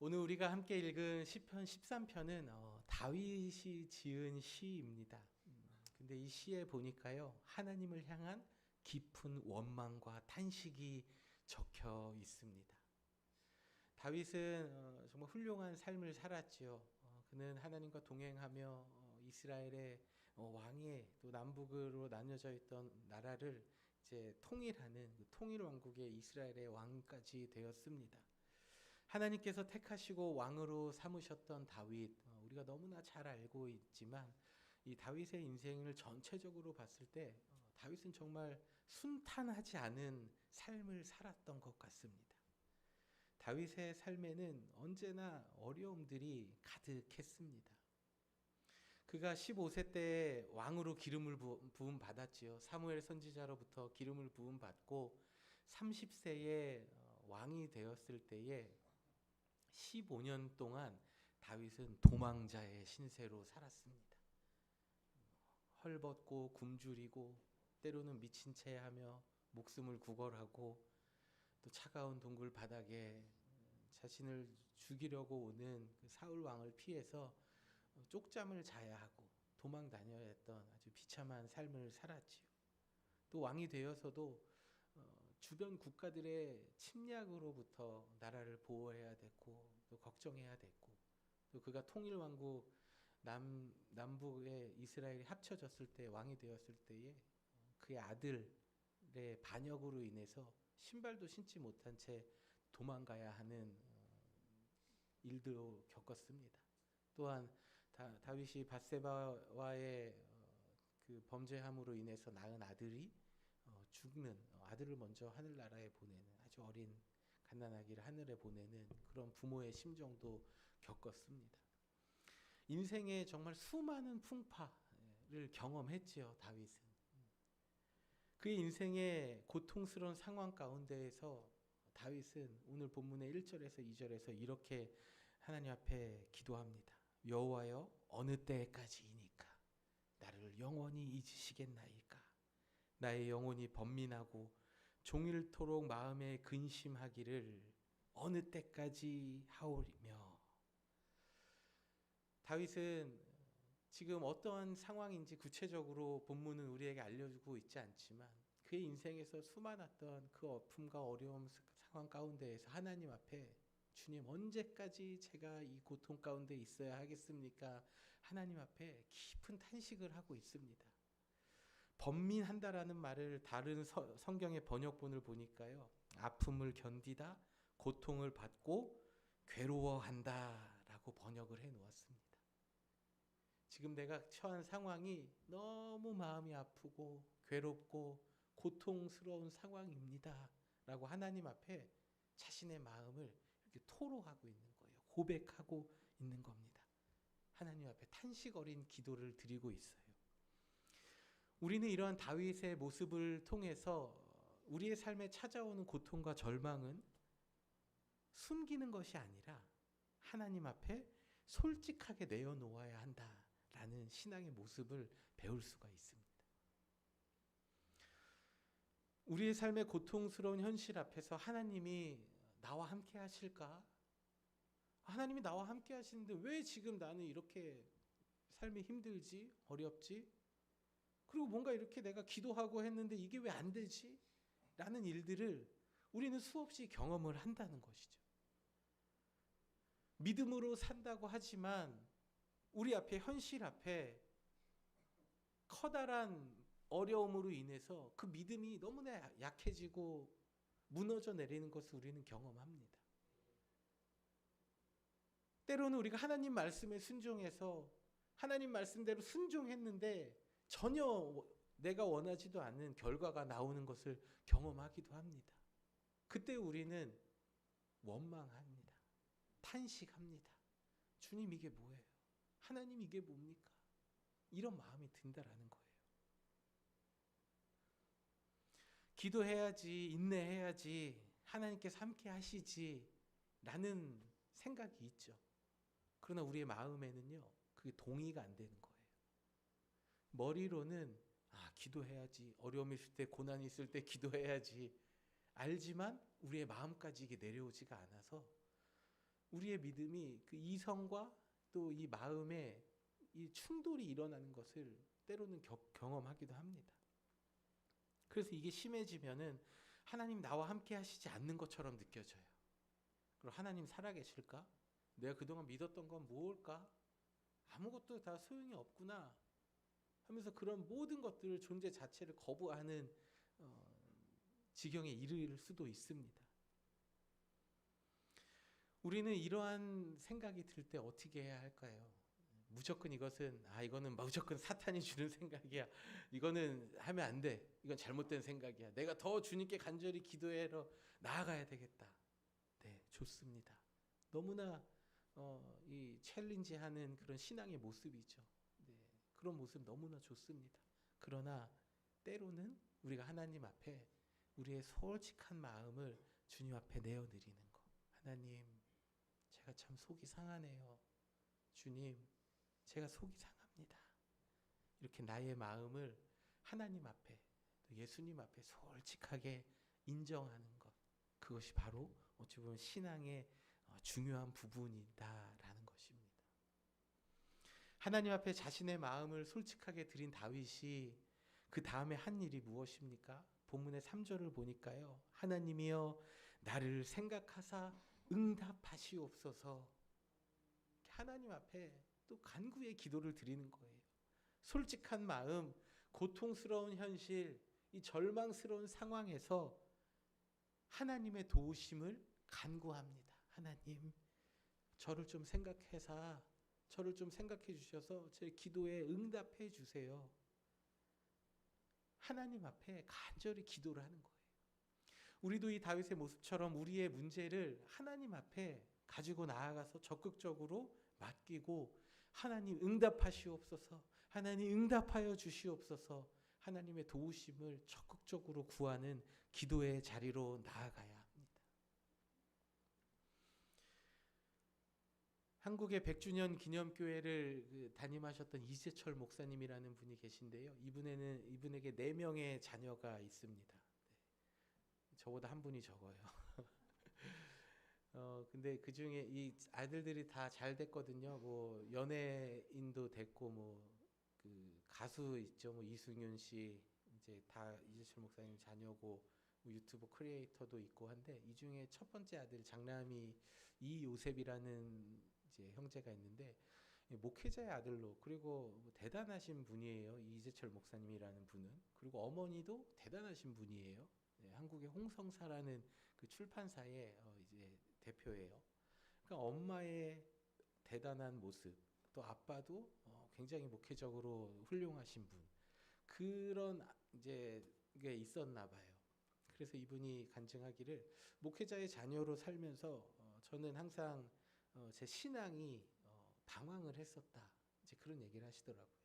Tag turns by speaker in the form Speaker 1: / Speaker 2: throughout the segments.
Speaker 1: 오늘 우리가 함께 읽은 시편 13편은 다윗이 지은 시입니다. 근데 이 시에 보니까요, 하나님을 향한 깊은 원망과 탄식이 적혀 있습니다. 다윗은 정말 훌륭한 삶을 살았지요. 그는 하나님과 동행하며 이스라엘의 왕위에 또 남북으로 나뉘어져 있던 나라를 이제 통일하는 그 통일 왕국의 이스라엘의 왕까지 되었습니다. 하나님께서 택하시고 왕으로 삼으셨던 다윗, 우리가 너무나 잘 알고 있지만 이 다윗의 인생을 전체적으로 봤을 때 다윗은 정말 순탄하지 않은 삶을 살았던 것 같습니다. 다윗의 삶에는 언제나 어려움들이 가득했습니다. 그가 15세 때 왕으로 기름을 부음 받았지요. 사무엘 선지자로부터 기름을 부음 받고 30세에 왕이 되었을 때에 15년 동안 다윗은 도망자의 신세로 살았습니다. 헐벗고 굶주리고 때로는 미친 채 하며 목숨을 구걸하고 또 차가운 동굴 바닥에 자신을 죽이려고 오는 그 사울 왕을 피해서 쪽잠을 자야 하고 도망 다녀야 했던 아주 비참한 삶을 살았지요. 또 왕이 되어서도 주변 국가들의 침략으로부터 나라를 보호해야 됐고 또 걱정해야 됐고 또 그가 통일왕국 남북의 이스라엘이 합쳐졌을 때 왕이 되었을 때에 그의 아들의 반역으로 인해서 신발도 신지 못한 채 도망가야 하는 일도 겪었습니다. 또한 다윗이 밧세바와의 그 범죄함으로 인해서 낳은 아들이 죽는 아들을 먼저 하늘나라에 보내는 아주 어린 갓난아기를 하늘에 보내는 그런 부모의 심정도 겪었습니다. 인생에 정말 수많은 풍파를 경험했지요. 다윗은 그의 인생의 고통스러운 상황 가운데에서 다윗은 오늘 본문의 1절에서 2절에서 이렇게 하나님 앞에 기도합니다. 여호와여, 어느 때까지이니까 나를 영원히 잊으시겠나이까. 나의 영혼이 번민하고 종일토록 마음에 근심하기를 어느 때까지 하오리며. 다윗은 지금 어떠한 상황인지 구체적으로 본문은 우리에게 알려주고 있지 않지만 그의 인생에서 수많았던 그 아픔과 어려움 상황 가운데에서 하나님 앞에 주님, 언제까지 제가 이 고통 가운데 있어야 하겠습니까? 하나님 앞에 깊은 탄식을 하고 있습니다. 번민한다라는 말을 다른 성경의 번역본을 보니까요, 아픔을 견디다, 고통을 받고 괴로워한다라고 번역을 해 놓았습니다. 지금 내가 처한 상황이 너무 마음이 아프고 괴롭고 고통스러운 상황입니다 라고 하나님 앞에 자신의 마음을 이렇게 토로하고 있는 거예요. 고백하고 있는 겁니다. 하나님 앞에 탄식 어린 기도를 드리고 있어요. 우리는 이러한 다윗의 모습을 통해서 우리의 삶에 찾아오는 고통과 절망은 숨기는 것이 아니라 하나님 앞에 솔직하게 내어놓아야 한다라는 신앙의 모습을 배울 수가 있습니다. 우리의 삶의 고통스러운 현실 앞에서 하나님이 나와 함께 하실까? 하나님이 나와 함께 하시는데 왜 지금 나는 이렇게 삶이 힘들지? 어렵지? 그리고 뭔가 이렇게 내가 기도하고 했는데 이게 왜 안 되지? 라는 일들을 우리는 수없이 경험을 한다는 것이죠. 믿음으로 산다고 하지만 우리 앞에 현실 앞에 커다란 어려움으로 인해서 그 믿음이 너무나 약해지고 무너져 내리는 것을 우리는 경험합니다. 때로는 우리가 하나님 말씀에 순종해서 하나님 말씀대로 순종했는데 전혀 내가 원하지도 않는 결과가 나오는 것을 경험하기도 합니다. 그때 우리는 원망합니다. 탄식합니다. 주님, 이게 뭐예요? 하나님, 이게 뭡니까? 이런 마음이 든다라는 거예요. 기도해야지, 인내해야지, 하나님께서 함께 하시지 라는 생각이 있죠. 그러나 우리의 마음에는요, 그게 동의가 안 되는 거예요. 머리로는 기도해야지, 어려움이 있을 때, 고난이 있을 때 기도해야지 알지만 우리의 마음까지 이게 내려오지가 않아서 우리의 믿음이 그 이성과 또 이 마음에 이 충돌이 일어나는 것을 때로는 경험하기도 합니다. 그래서 이게 심해지면은 하나님 나와 함께 하시지 않는 것처럼 느껴져요. 그럼 하나님 살아계실까? 내가 그동안 믿었던 건 뭘까? 아무것도 다 소용이 없구나 하면서 그런 모든 것들을 존재 자체를 거부하는 지경에 이를 수도 있습니다. 우리는 이러한 생각이 들 때 어떻게 해야 할까요? 무조건 이거는 무조건 사탄이 주는 생각이야. 이거는 하면 안 돼. 이건 잘못된 생각이야. 내가 더 주님께 간절히 기도해서 나아가야 되겠다. 네, 좋습니다. 너무나 이 챌린지하는 그런 신앙의 모습이죠. 네, 그런 모습 너무나 좋습니다. 그러나 때로는 우리가 하나님 앞에 우리의 솔직한 마음을 주님 앞에 내어드리는 거. 하나님, 제가 참 속이 상하네요. 주님, 제가 속이 상합니다. 이렇게 나의 마음을 하나님 앞에 또 예수님 앞에 솔직하게 인정하는 것. 그것이 바로 어찌 보면 신앙의 중요한 부분이다라는 것입니다. 하나님 앞에 자신의 마음을 솔직하게 드린 다윗이 그 다음에 한 일이 무엇입니까? 본문의 3절을 보니까요. 하나님이여 나를 생각하사 응답하시옵소서. 하나님 앞에 또 간구의 기도를 드리는 거예요. 솔직한 마음, 고통스러운 현실, 이 절망스러운 상황에서 하나님의 도우심을 간구합니다. 하나님, 저를 좀 생각해 주셔서 제 기도에 응답해 주세요. 하나님 앞에 간절히 기도를 하는 거예요. 우리도 이 다윗의 모습처럼 우리의 문제를 하나님 앞에 가지고 나아가서 적극적으로 맡기고 하나님 응답하시옵소서, 하나님 응답하여 주시옵소서, 하나님의 도우심을 적극적으로 구하는 기도의 자리로 나아가야 합니다. 한국의 100주년 기념교회를 담임하셨던 이재철 목사님이라는 분이 계신데요. 이분에게 4명의 자녀가 있습니다. 저보다 한 분이 적어요. 근데 그 중에 이 아들들이 다 잘 됐거든요. 뭐 연예인도 됐고 그 가수 있죠. 이승윤 씨 이제 다 이재철 목사님 자녀고 유튜브 크리에이터도 있고 한데 이 중에 첫 번째 아들 장남이 이요셉이라는 이제 형제가 있는데 목회자의 아들로 그리고 대단하신 분이에요. 이재철 목사님이라는 분은. 그리고 어머니도 대단하신 분이에요. 네, 한국의 홍성사라는 그 출판사의 이제 대표예요. 그러니까 엄마의 대단한 모습, 또 아빠도 굉장히 목회적으로 훌륭하신 분. 그런 이제 게 있었나 봐요. 그래서 이분이 간증하기를 목회자의 자녀로 살면서 저는 항상 제 신앙이 방황을 했었다. 이제 그런 얘기를 하시더라고요.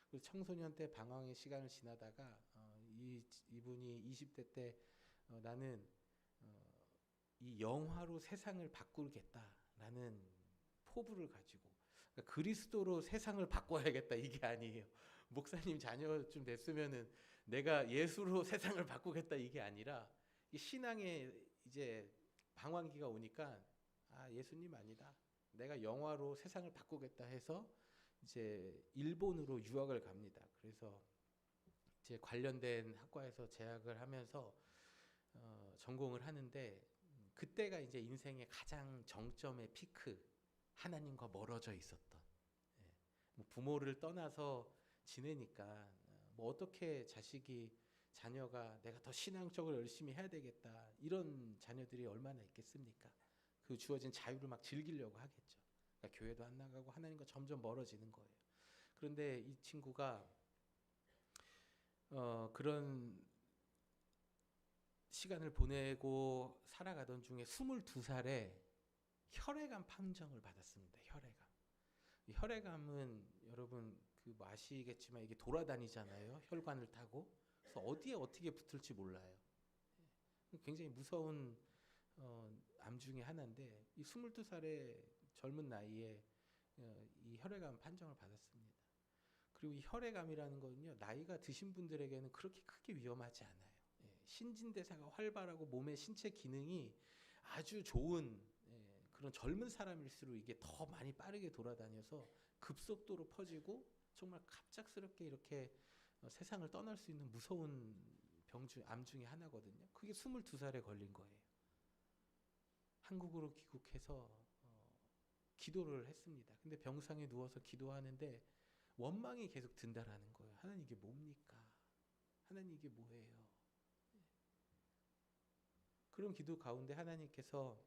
Speaker 1: 그리고 청소년 때 방황의 시간을 지나다가 이분이 20대 때 나는 이 영화로 세상을 바꾸겠다라는 포부를 가지고 그러니까 그리스도로 세상을 바꿔야겠다 이게 아니에요. 목사님 자녀쯤 됐으면은 내가 예수로 세상을 바꾸겠다 이게 아니라 신앙의 이제 방황기가 오니까 예수님 아니다. 내가 영화로 세상을 바꾸겠다 해서 이제 일본으로 유학을 갑니다. 그래서 이제 관련된 학과에서 재학을 하면서 전공을 하는데 그때가 이제 인생의 가장 정점의 피크, 하나님과 멀어져 있었던. 뭐 부모를 떠나서 지내니까 뭐 어떻게 자녀가 내가 더 신앙적으로 열심히 해야 되겠다 이런 자녀들이 얼마나 있겠습니까? 그 주어진 자유를 막 즐기려고 하겠죠. 그러니까 교회도 안 나가고 하나님과 점점 멀어지는 거예요. 그런데 이 친구가 그런 시간을 보내고 살아가던 중에 22살에 혈액암 판정을 받았습니다. 혈액암은 여러분 아시겠지만 이게 돌아다니잖아요. 혈관을 타고. 그래서 어디에 어떻게 붙을지 몰라요. 굉장히 무서운 암 중에 하나인데 이 22살의 젊은 나이에 이 혈액암 판정을 받았습니다. 그리고 이 혈액암이라는 거는요. 나이가 드신 분들에게는 그렇게 크게 위험하지 않아요. 신진대사가 활발하고 몸의 신체 기능이 아주 좋은 그런 젊은 사람일수록 이게 더 많이 빠르게 돌아다녀서 급속도로 퍼지고 정말 갑작스럽게 이렇게 세상을 떠날 수 있는 무서운 암 중에 하나거든요. 그게 22살에 걸린 거예요. 한국으로 귀국해서 기도를 했습니다. 근데 병상에 누워서 기도하는데 원망이 계속 든다라는 거예요. 하나님 이게 뭡니까? 하나님 이게 뭐예요? 그런 기도 가운데 하나님께서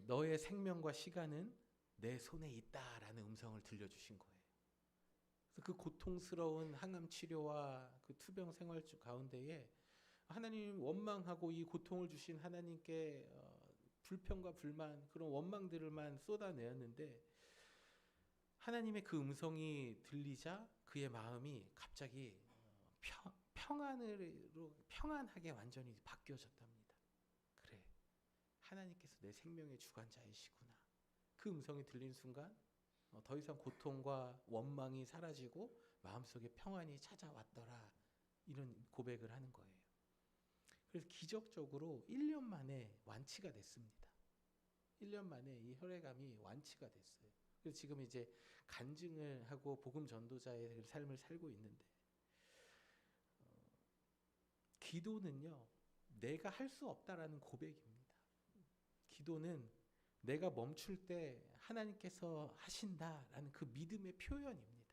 Speaker 1: 너의 생명과 시간은 내 손에 있다라는 음성을 들려주신 거예요. 그래서 그 고통스러운 항암 치료와 그 투병 생활 가운데에 하나님 원망하고 이 고통을 주신 하나님께 불평과 불만 그런 원망들을만 쏟아내었는데 하나님의 그 음성이 들리자 그의 마음이 갑자기 평안하게 완전히 바뀌어졌답니다. 그래, 하나님께서 내 생명의 주관자이시구나. 그 음성이 들린 순간 더 이상 고통과 원망이 사라지고 마음속에 평안이 찾아왔더라. 이런 고백을 하는 거예요. 그래서 기적적으로 1년 만에 완치가 됐습니다. 1년 만에 이 혈액암이 완치가 됐어요. 그래서 지금 이제 간증을 하고 복음 전도자의 삶을 살고 있는데 기도는요, 내가 할 수 없다라는 고백입니다. 기도는 내가 멈출 때 하나님께서 하신다라는 그 믿음의 표현입니다.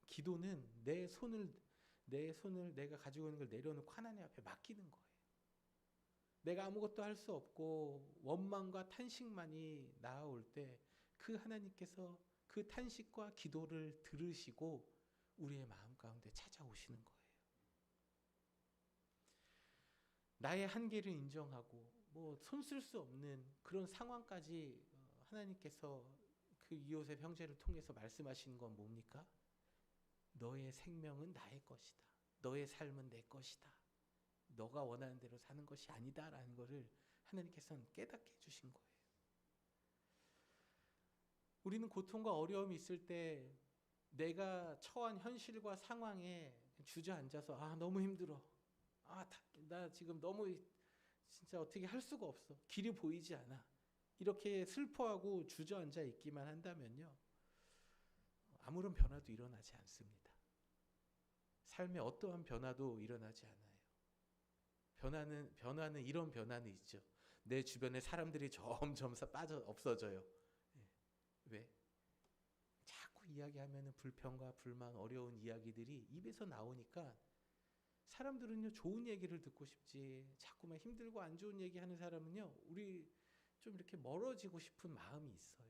Speaker 1: 기도는 내 손을 내가 가지고 있는 걸 내려놓고 하나님 앞에 맡기는 거예요. 내가 아무것도 할 수 없고 원망과 탄식만이 나아올 때 그 하나님께서 그 탄식과 기도를 들으시고 우리의 마음 가운데 찾아오시는 거예요. 나의 한계를 인정하고 손 쓸 수 없는 그런 상황까지 하나님께서 그 이웃의 형제를 통해서 말씀하시는 건 뭡니까? 너의 생명은 나의 것이다. 너의 삶은 내 것이다. 너가 원하는 대로 사는 것이 아니다라는 것을 하나님께서는 깨닫게 해주신 거예요. 우리는 고통과 어려움이 있을 때 내가 처한 현실과 상황에 주저앉아서 너무 힘들어. 나 지금 너무 진짜 어떻게 할 수가 없어. 길이 보이지 않아. 이렇게 슬퍼하고 주저앉아 있기만 한다면요. 아무런 변화도 일어나지 않습니다. 삶에 어떠한 변화도 일어나지 않아요. 변화는 이런 변화는 있죠. 내 주변에 사람들이 점점 없어져요. 왜? 자꾸 이야기하면 불평과 불만, 어려운 이야기들이 입에서 나오니까 사람들은요, 좋은 얘기를 듣고 싶지 자꾸만 힘들고 안 좋은 얘기하는 사람은요, 우리 좀 이렇게 멀어지고 싶은 마음이 있어요.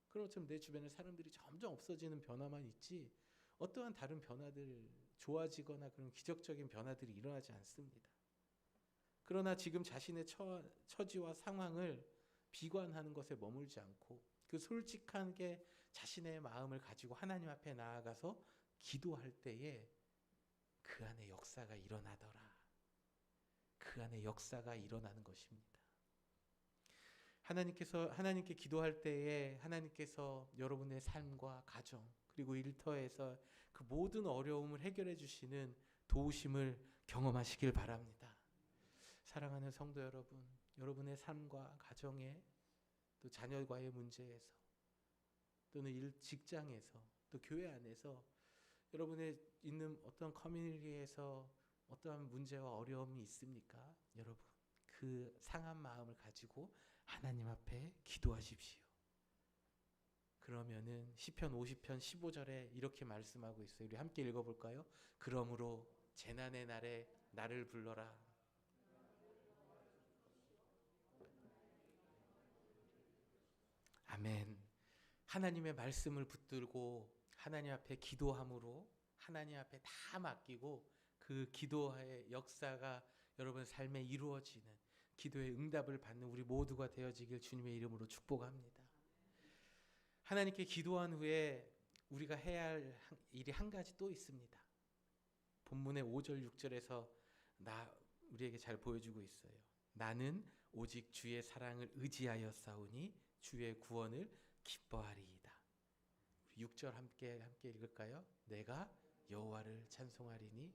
Speaker 1: 그렇지만 내 주변에 사람들이 점점 없어지는 변화만 있지 어떠한 다른 변화들, 좋아지거나 그런 기적적인 변화들이 일어나지 않습니다. 그러나 지금 자신의 처지와 상황을 비관하는 것에 머물지 않고 그 솔직하게 자신의 마음을 가지고 하나님 앞에 나아가서 기도할 때에 그 안에 역사가 일어나더라. 그 안에 역사가 일어나는 것입니다. 하나님께 기도할 때에 하나님께서 여러분의 삶과 가정 그리고 일터에서 그 모든 어려움을 해결해 주시는 도우심을 경험하시길 바랍니다. 사랑하는 성도 여러분, 여러분의 삶과 가정에 또 자녀과의 문제에서 또는 직장에서 또 교회 안에서 여러분의 있는 어떤 커뮤니티에서 어떠한 문제와 어려움이 있습니까? 여러분, 그 상한 마음을 가지고 하나님 앞에 기도하십시오. 그러면은 시편 50편 15절에 이렇게 말씀하고 있어요. 우리 함께 읽어볼까요? 그러므로 재난의 날에 나를 불러라. 아멘. 하나님의 말씀을 붙들고 하나님 앞에 기도함으로 하나님 앞에 다 맡기고 그 기도의 역사가 여러분 삶에 이루어지는 기도의 응답을 받는 우리 모두가 되어지길 주님의 이름으로 축복합니다. 하나님께 기도한 후에 우리가 해야 할 일이 한 가지 또 있습니다. 본문의 5절 6절에서 우리에게 잘 보여주고 있어요. 나는 오직 주의 사랑을 의지하여 싸우니 주의 구원을 기뻐하리이다. 6절 함께 읽을까요? 내가 여호와를 찬송하리니.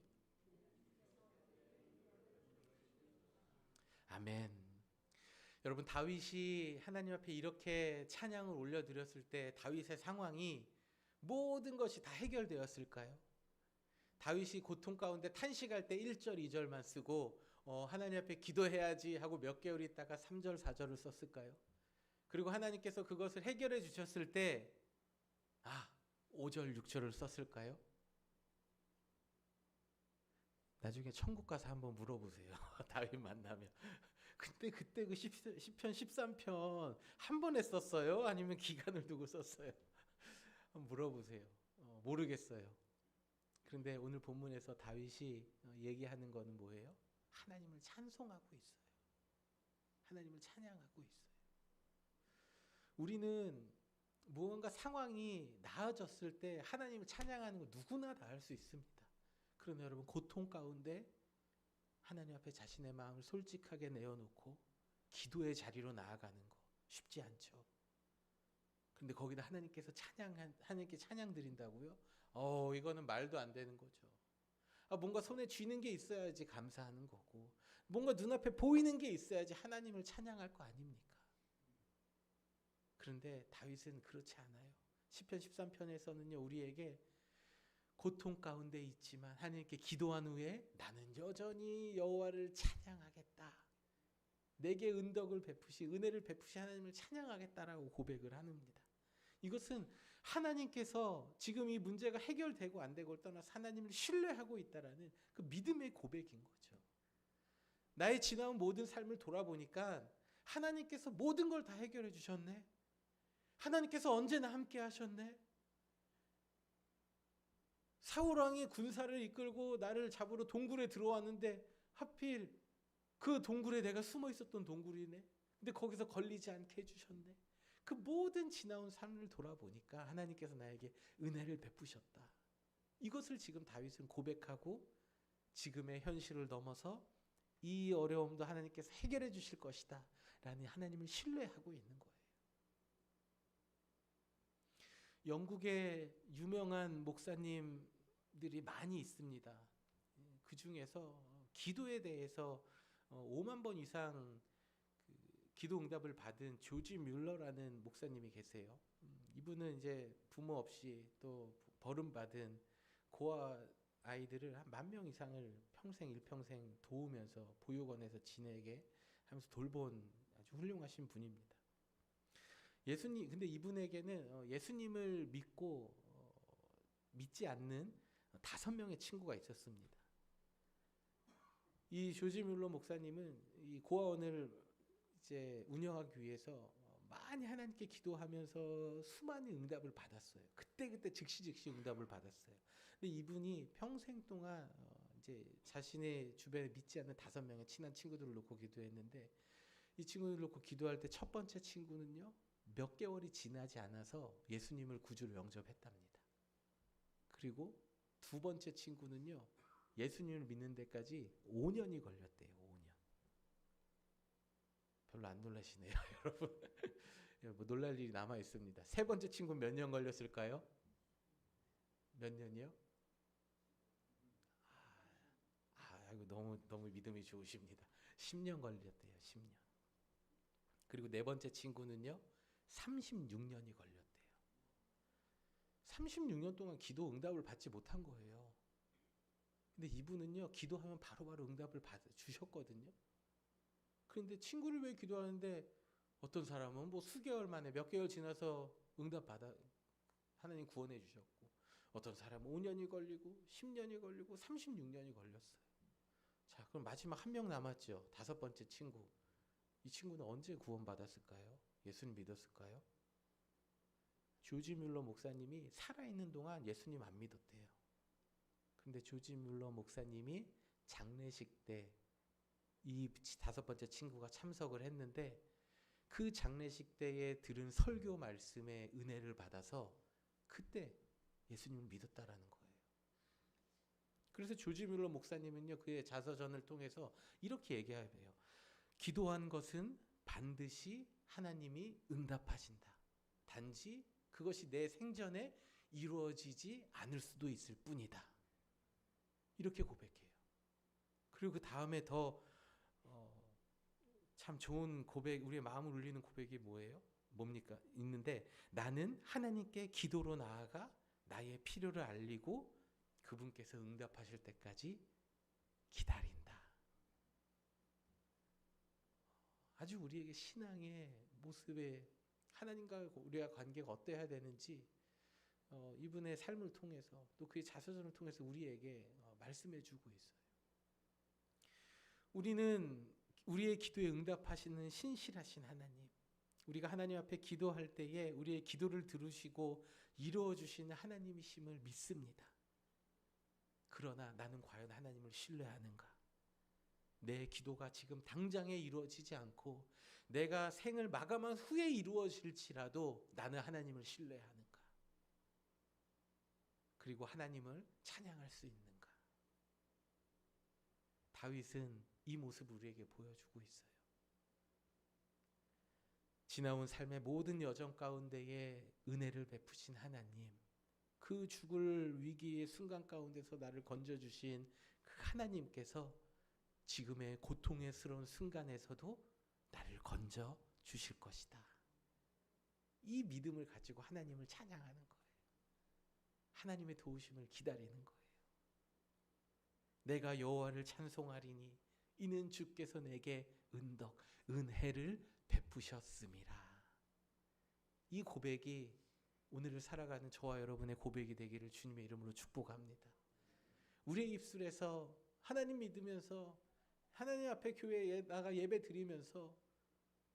Speaker 1: 아멘. 여러분, 다윗이 하나님 앞에 이렇게 찬양을 올려드렸을 때 다윗의 상황이 모든 것이 다 해결되었을까요? 다윗이 고통 가운데 탄식할 때 1절, 2절만 쓰고 하나님 앞에 기도해야지 하고 몇 개월 있다가 3절, 4절을 썼을까요? 그리고 하나님께서 그것을 해결해 주셨을 때 5절, 6절을 썼을까요? 나중에 천국 가서 한번 물어보세요. 다윗 만나면. 근데 그때 그 시편 13편 한 번에 썼어요? 아니면 기간을 두고 썼어요? 한번 물어보세요. 모르겠어요. 그런데 오늘 본문에서 다윗이 얘기하는 거는 뭐예요? 하나님을 찬송하고 있어요. 하나님을 찬양하고 있어요. 우리는 무언가 상황이 나아졌을 때 하나님을 찬양하는 거 누구나 다 할 수 있습니다. 그러나 여러분, 고통 가운데 하나님 앞에 자신의 마음을 솔직하게 내어놓고 기도의 자리로 나아가는 거 쉽지 않죠. 그런데 거기다 하나님께 찬양 드린다고요? 이거는 말도 안 되는 거죠. 뭔가 손에 쥐는 게 있어야지 감사하는 거고, 뭔가 눈앞에 보이는 게 있어야지 하나님을 찬양할 거 아닙니까? 그런데 다윗은 그렇지 않아요. 시편 13편에서는요, 우리에게 고통 가운데 있지만 하나님께 기도한 후에 나는 여전히 여호와를 찬양하겠다. 내게 은덕을 베푸시, 은혜를 베푸시 하나님을 찬양하겠다라고 고백을 합니다. 이것은 하나님께서 지금 이 문제가 해결되고 안 되고를 떠나서 하나님을 신뢰하고 있다라는 그 믿음의 고백인 거죠. 나의 지나온 모든 삶을 돌아보니까 하나님께서 모든 걸 다 해결해 주셨네. 하나님께서 언제나 함께 하셨네. 사울 왕이 군사를 이끌고 나를 잡으러 동굴에 들어왔는데 하필 그 동굴에 내가 숨어 있었던 동굴이네. 근데 거기서 걸리지 않게 해주셨네. 그 모든 지나온 삶을 돌아보니까 하나님께서 나에게 은혜를 베푸셨다. 이것을 지금 다윗은 고백하고 지금의 현실을 넘어서 이 어려움도 하나님께서 해결해 주실 것이다 라는 하나님을 신뢰하고 있는 거예요. 영국에 유명한 목사님들이 많이 있습니다. 그 중에서 기도에 대해서 5만 번 이상 기도 응답을 받은 조지 뮬러라는 목사님이 계세요. 이분은 이제 부모 없이 또 버림받은 고아 아이들을 한 10,000명 이상을 일평생 도우면서 보육원에서 지내게 하면서 돌본 아주 훌륭하신 분입니다. 근데 이분에게는 예수님을 믿지 않는 5명의 친구가 있었습니다. 이 조지 뮬러 목사님은 이 고아원을 이제 운영하기 위해서 많이 하나님께 기도하면서 수많은 응답을 받았어요. 그때 즉시 응답을 받았어요. 근데 이분이 평생 동안 이제 자신의 주변에 믿지 않는 5명의 친한 친구들을 놓고 기도했는데, 이 친구들을 놓고 기도할 때 첫 번째 친구는요, 몇 개월이 지나지 않아서 예수님을 구주로 영접했답니다. 그리고 두 번째 친구는요, 예수님을 믿는 데까지 5년이 걸렸대요. 5년. 별로 안 놀라시네요, 여러분. 뭐 놀랄 일이 남아 있습니다. 세 번째 친구 몇 년 걸렸을까요? 몇 년이요? 이거 너무 믿음이 좋으십니다. 10년 걸렸대요. 10년. 그리고 네 번째 친구는요, 36년이 걸렸대요. 36년 동안 기도 응답을 받지 못한 거예요. 근데 이분은요, 기도하면 바로바로 응답을 주셨거든요. 그런데 친구를 위해 기도하는데 어떤 사람은 뭐 수개월 만에 몇 개월 지나서 응답 받아 하나님 구원해 주셨고, 어떤 사람은 5년이 걸리고 10년이 걸리고 36년이 걸렸어요. 자, 그럼 마지막 한 명 남았죠. 5번째 친구. 이 친구는 언제 구원받았을까요? 예수님 믿었을까요? 조지 뮬러 목사님이 살아있는 동안 예수님 안 믿었대요. 근데 조지 뮬러 목사님이 장례식 때 이 5번째 친구가 참석을 했는데, 그 장례식 때에 들은 설교 말씀에 은혜를 받아서 그때 예수님을 믿었다라는 거예요. 그래서 조지 뮬러 목사님은요, 그의 자서전을 통해서 이렇게 얘기해요. 기도한 것은 반드시 하나님이 응답하신다. 단지 그것이 내 생전에 이루어지지 않을 수도 있을 뿐이다. 이렇게 고백해요. 그리고 그 다음에 더 참 좋은 고백, 우리의 마음을 울리는 고백이 뭐예요? 뭡니까? 있는데 나는 하나님께 기도로 나아가 나의 필요를 알리고 그분께서 응답하실 때까지 기다린다. 아주 우리에게 신앙의 모습에 하나님과 우리가 관계가 어때야 되는지 이분의 삶을 통해서 또 그의 자서전을 통해서 우리에게 말씀해 주고 있어요. 우리는 우리의 기도에 응답하시는 신실하신 하나님, 우리가 하나님 앞에 기도할 때에 우리의 기도를 들으시고 이루어 주시는 하나님이심을 믿습니다. 그러나 나는 과연 하나님을 신뢰하는가? 내 기도가 지금 당장에 이루어지지 않고 내가 생을 마감한 후에 이루어질지라도 나는 하나님을 신뢰하는가? 그리고 하나님을 찬양할 수 있는가? 다윗은 이 모습을 우리에게 보여주고 있어요. 지나온 삶의 모든 여정 가운데에 은혜를 베푸신 하나님, 그 죽을 위기의 순간 가운데서 나를 건져주신 그 하나님께서 지금의 고통스러운 순간에서도 나를 건져 주실 것이다. 이 믿음을 가지고 하나님을 찬양하는 거예요. 하나님의 도우심을 기다리는 거예요. 내가 여호와를 찬송하리니 이는 주께서 내게 은혜를 베푸셨음이라. 이 고백이 오늘을 살아가는 저와 여러분의 고백이 되기를 주님의 이름으로 축복합니다. 우리의 입술에서 하나님 믿으면서 하나님 앞에 교회에 나가 예배 드리면서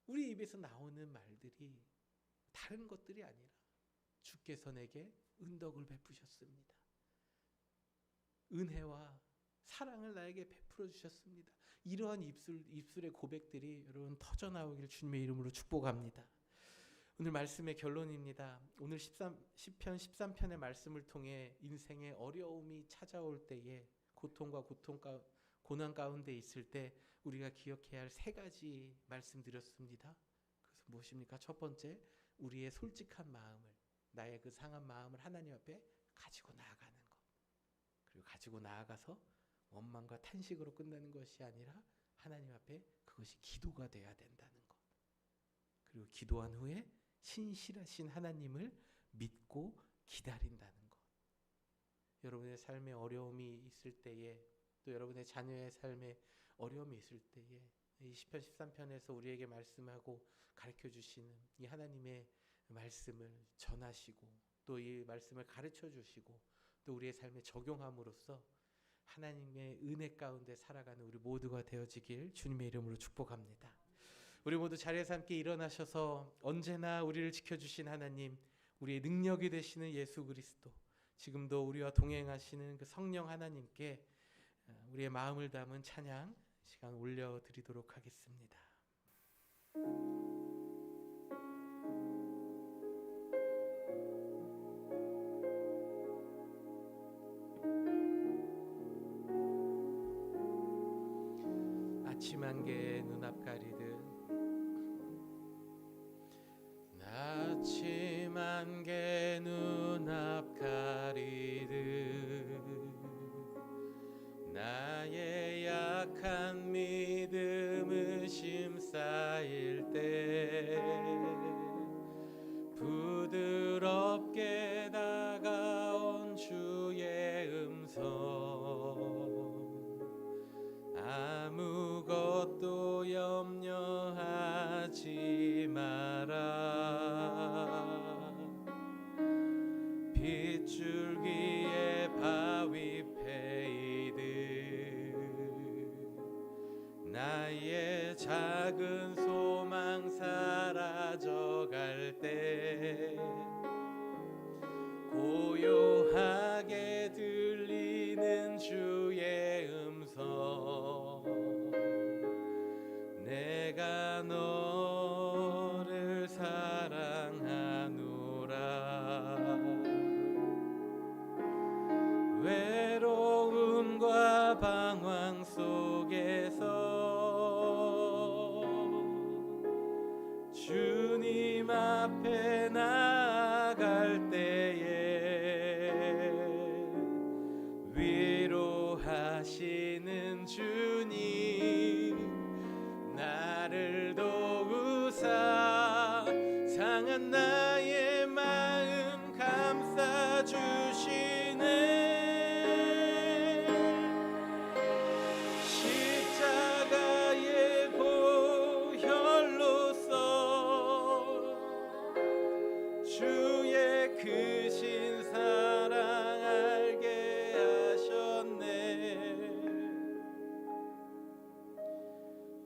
Speaker 1: 우리 입에서 나오는 말들이 다른 것들이 아니라 주께서 내게 은덕을 베푸셨습니다. 은혜와 사랑을 나에게 베풀어 주셨습니다. 이러한 입술의 고백들이 여러분 터져 나오기를 주님의 이름으로 축복합니다. 오늘 말씀의 결론입니다. 오늘 시편 13편의 말씀을 통해 인생의 어려움이 찾아올 때에 고통과 고난 가운데 있을 때 우리가 기억해야 할 3가지 말씀드렸습니다. 그래서 무엇입니까? 첫 번째, 우리의 솔직한 마음을, 나의 그 상한 마음을 하나님 앞에 가지고 나아가는 것. 그리고 가지고 나아가서 원망과 탄식으로 끝나는 것이 아니라 하나님 앞에 그것이 기도가 돼야 된다는 것. 그리고 기도한 후에 신실하신 하나님을 믿고 기다린다는 것. 여러분의 삶에 어려움이 있을 때에, 또 여러분의 자녀의 삶에 어려움이 있을 때에 이 시편 13편에서 우리에게 말씀하고 가르쳐 주시는 이 하나님의 말씀을 전하시고 또 이 말씀을 가르쳐 주시고 또 우리의 삶에 적용함으로써 하나님의 은혜 가운데 살아가는 우리 모두가 되어지길 주님의 이름으로 축복합니다. 우리 모두 자리에서 함께 일어나셔서 언제나 우리를 지켜주신 하나님, 우리의 능력이 되시는 예수 그리스도, 지금도 우리와 동행하시는 그 성령 하나님께 우리의 마음을 담은 찬양 시간 올려드리도록 하겠습니다. 아침 안개 눈앞 가리듯, 아침 안개 눈앞 가리듯 나의 약한 믿음 의심 쌓일 때 부드럽게 다가온 주의 음성, 아무것도 염려하지 마라. 빗줄기에 바위 패이듯 나의 작은 소망 사라져갈 때 고요하게 들리는 주의 음성, 내가 너를 사랑하노라. 외로움과 방황 속에서 주님 앞에 나아갈 때에 위로하시는 주님, 나를 나의 마음 감싸 주시네. 십자가의 보혈로써 주의 크신 사랑 알게 하셨네.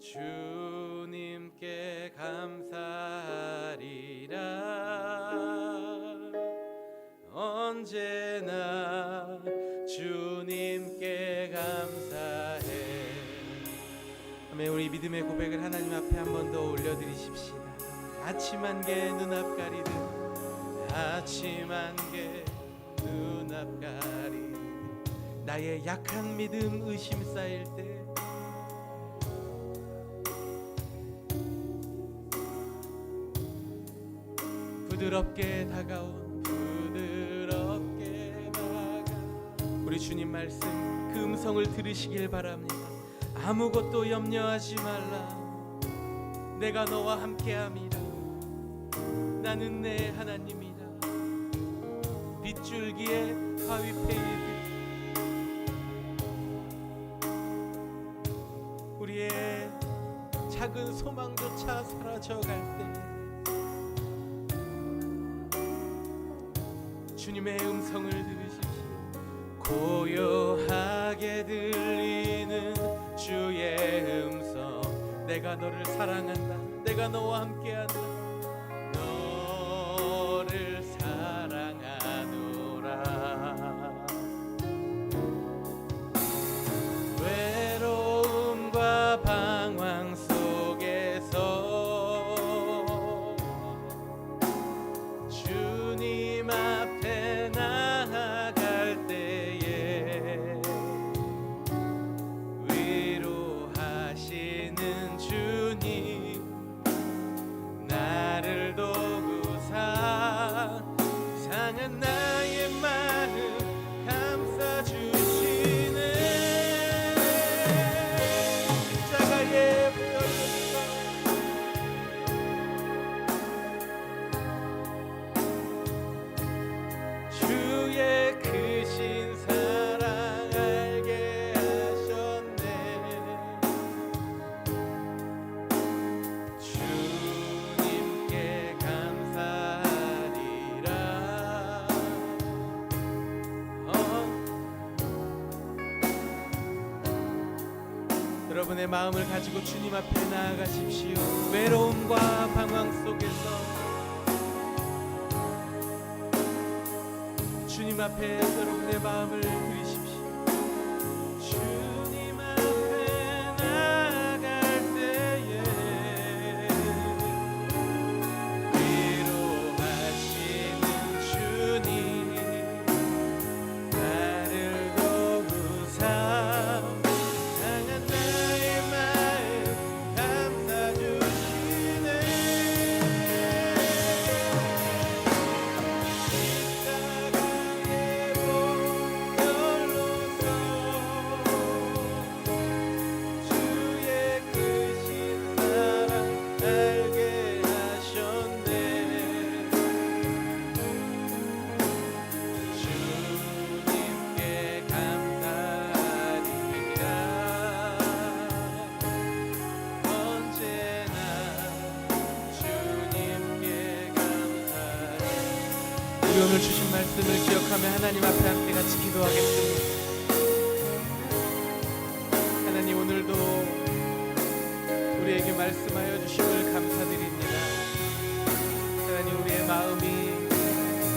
Speaker 1: 주님께 감사하리라. 언제나 주님께 감사해. 아멘. 우리 믿음의 고백을 하나님 앞에 한 번 더 올려드리십시다. 아침 안개 눈앞 가리듯, 아침 안개 눈앞 가리듯, 나의 약한 믿음 의심 쌓일 때 부드럽게 다가온, 부드럽게 다가 우리 주님 말씀 그 음성을 들으시길 바랍니다. 아무것도 염려하지 말라. 내가 너와 함께함이라. 나는 내 하나님이라. 빗줄기에 바위 패이듯 우리의 작은 소망조차 사라져갈 때 주님의 음성을 들으십시오. 고요하게 들리는 주의 음성. 내가 너를 사랑한다. 내가 너와 함께한다. 너를 사랑하노라. 외로움과 방황 속에서 주님 앞에 나아갈 때에 위로하시는 주님 나를 도우사 상한 나의 마음 감싸 주시네. 십자가의 보혈로써 주의 크신 사랑 알게 하셨네. 주님께 감사하리라. 여러분의 마음을 가지고 주님 앞에 나아가십시오. 외로움과 방황 속에서 주님 앞에 여러분의 마음을 드리십시오. 주님 앞에 나아갈 때에 위로하시는 주님 나를 도우사 상한 나의 마음 감싸 주시네. 우리 오늘 주신 말씀을 기억하며 하나님 앞에 함께 같이 기도하겠습니다. 하나님, 오늘도 우리에게 말씀하여 주심을 감사드립니다. 하나님, 우리의 마음이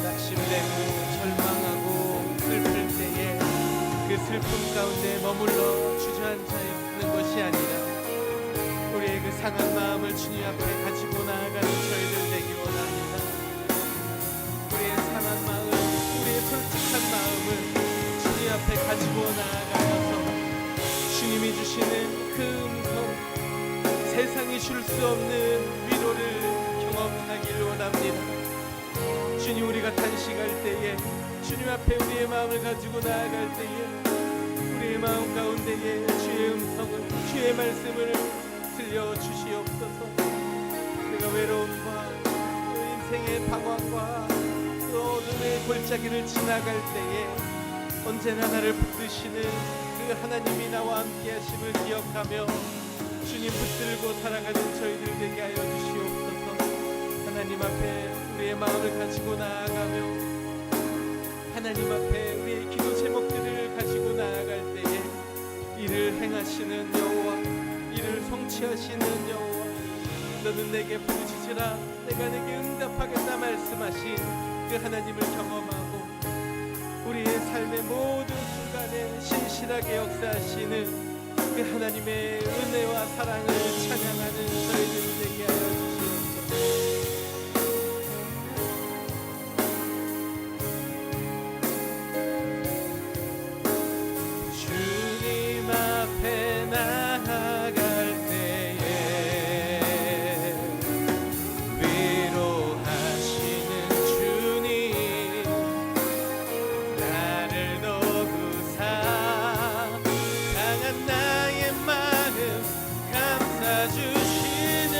Speaker 1: 낙심되고 절망하고 슬플 때에 그 슬픔 가운데 머물러 주저앉아 있는 것이 아니라 우리의 그 상한 마음을 주님 앞에 가지고 나아가는 저희들 되기 원합니다. 우리의 상한 마음, 우리의 솔직한 마음을 주님 앞에 가지고 나아가서 주님이 주시는 그 음성, 세상이 줄 수 없는 위로를 경험하길 원합니다. 주님, 우리가 탄식할 때에 주님 앞에 우리의 마음을 가지고 나아갈 때에 우리의 마음 가운데에 주의 음성을, 주의 말씀을 들려주시옵소서. 내가 외로움과 인생의 방황과 그 어둠의 골짜기를 지나갈 때에 언제나 나를 붙드시는 그 하나님이 나와 함께 하심을 기억하며 주님 붙들고 살아가는 저희들 되게 하여 주시옵소서. 하나님 앞에 우리의 마음을 가지고 나아가며 하나님 앞에 우리의 기도 제목들을 가지고 나아갈 때에 이를 행하시는 여호와, 이를 성취하시는 여호와, 너는 내게 부르짖으라 내가 내게 응답하겠다 말씀하신 그 하나님을 경험하고 우리의 삶의 모든 순간에 신실하게 역사하시는 그 하나님의 은혜와 사랑을 찬양하는 저희들이 되게 하여 주시옵소서. 주님 앞에 나아갈 때에 위로하시는 주님, 나를 도우사 강한 나의 마음 감싸 주시네.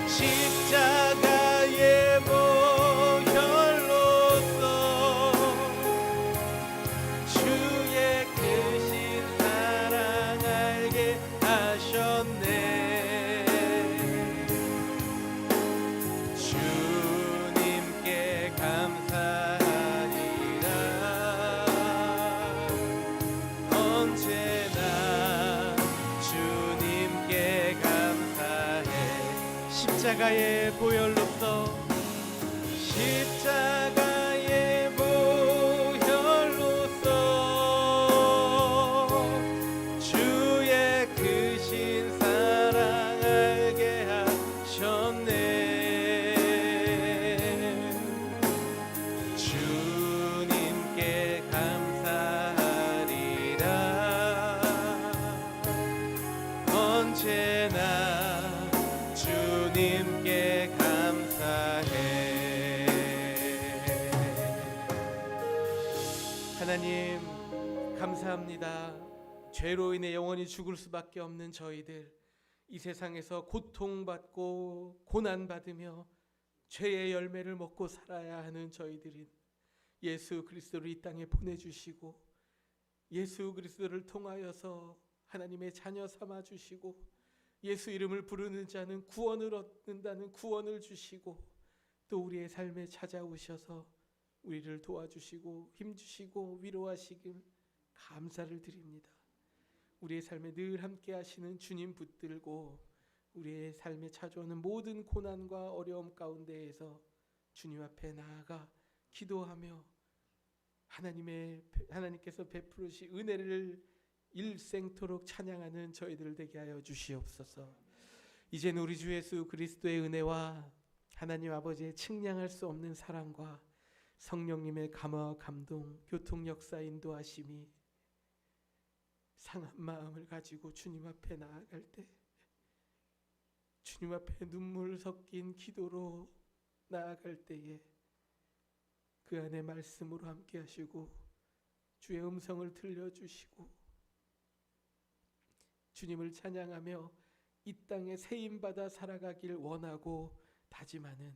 Speaker 1: 십자가의 보혈로써 주의 크신 사랑 알게 하셨네. 주님께 감사하리라. 언제나 주님께 감사해. 십자가의 보혈로써 십자가의 보혈로써 주의 크신 사랑 알게 하셨네. 주님께 감사하리라. 언제나 주님께 감사해. 하나님 감사합니다. 죄로 인해 영원히 죽을 수밖에 없는 저희들, 이 세상에서 고통받고 고난받으며 죄의 열매를 먹고 살아야 하는 저희들이 예수 그리스도를 이 땅에 보내주시고 예수 그리스도를 통하여서 하나님의 자녀 삼아주시고 예수 이름을 부르는 자는 구원을 얻는다는 구원을 주시고 또 우리의 삶에 찾아오셔서 우리를 도와주시고 힘주시고 위로하시길 감사를 드립니다. 우리의 삶에 늘 함께 하시는 주님 붙들고 우리의 삶에 찾아오는 모든 고난과 어려움 가운데에서 주님 앞에 나아가 기도하며 하나님께서 베푸르신 은혜를 일생토록 찬양하는 저희들 되게 하여 주시옵소서. 이제는 우리 주 예수 그리스도의 은혜와 하나님 아버지의 측량할 수 없는 사랑과 성령님의 감화와 감동, 교통 역사 인도하심이 상한 마음을 가지고 주님 앞에 나아갈 때 주님 앞에 눈물 섞인 기도로 나아갈 때에 그 안에 말씀으로 함께 하시고 주의 음성을 들려주시고 주님을 찬양하며 이 땅에 세임받아 살아가길 원하고 다짐하는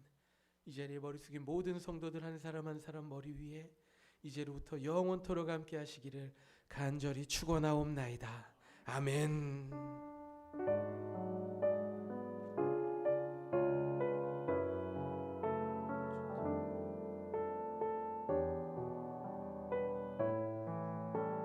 Speaker 1: 이 자리에 머리 숙인 모든 성도들 한 사람 한 사람 머리 위에 이제로부터 영원토록 함께 하시기를 간절히 축원하옵나이다. 아멘.